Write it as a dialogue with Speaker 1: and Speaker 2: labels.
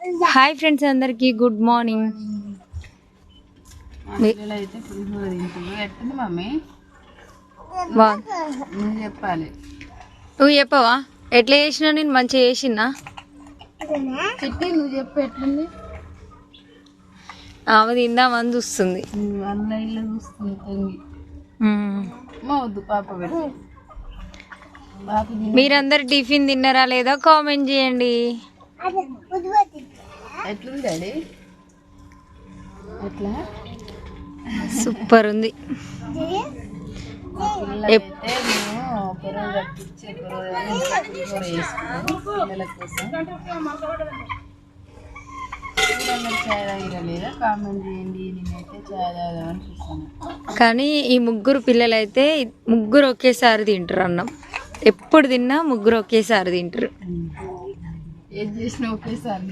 Speaker 1: Hi friends, అందరికి good morning.
Speaker 2: అయితే పులిహోర తింటుంది. ఎట్టుంది మమ్మీ? నువ్వు చెప్పాలి.
Speaker 1: నువ్వు చెప్పవా ఎట్లా చేసినా? నేను మంచిగా చేసినా
Speaker 2: చెప్పి నువ్వు చెప్పు ఎట్లుంది.
Speaker 1: ఆమె తిందామని చూస్తుంది.
Speaker 2: అన్న ఇల్లు చూస్తుంది తొంగి. వద్దు పాప పెట్టి.
Speaker 1: మీరందరు టిఫిన్ తిన్నారా లేదా కామెంట్ చేయండి.
Speaker 2: ఎట్లుంది డాడీ? ఎట్లా?
Speaker 1: సూపర్ ఉంది.
Speaker 2: పిల్లలైతే మేము పొరలు తప్పించి పులిహోర వేసుకున్నాము పిల్లల కోసం. పిల్లలు చాయ్ తాగిరలేదా కామెంట్ చేయండి. నేనైతే చాయ్ తాగామని చూస్తున్నాను.
Speaker 1: కానీ ఈ ముగ్గురు పిల్లలైతే ముగ్గురు ఒకేసారి తింటారు అన్నం. ఎప్పుడు తిన్నా ముగ్గురు ఒకేసారి తింటారు.
Speaker 2: ఏది చేసినా ఒకేసారి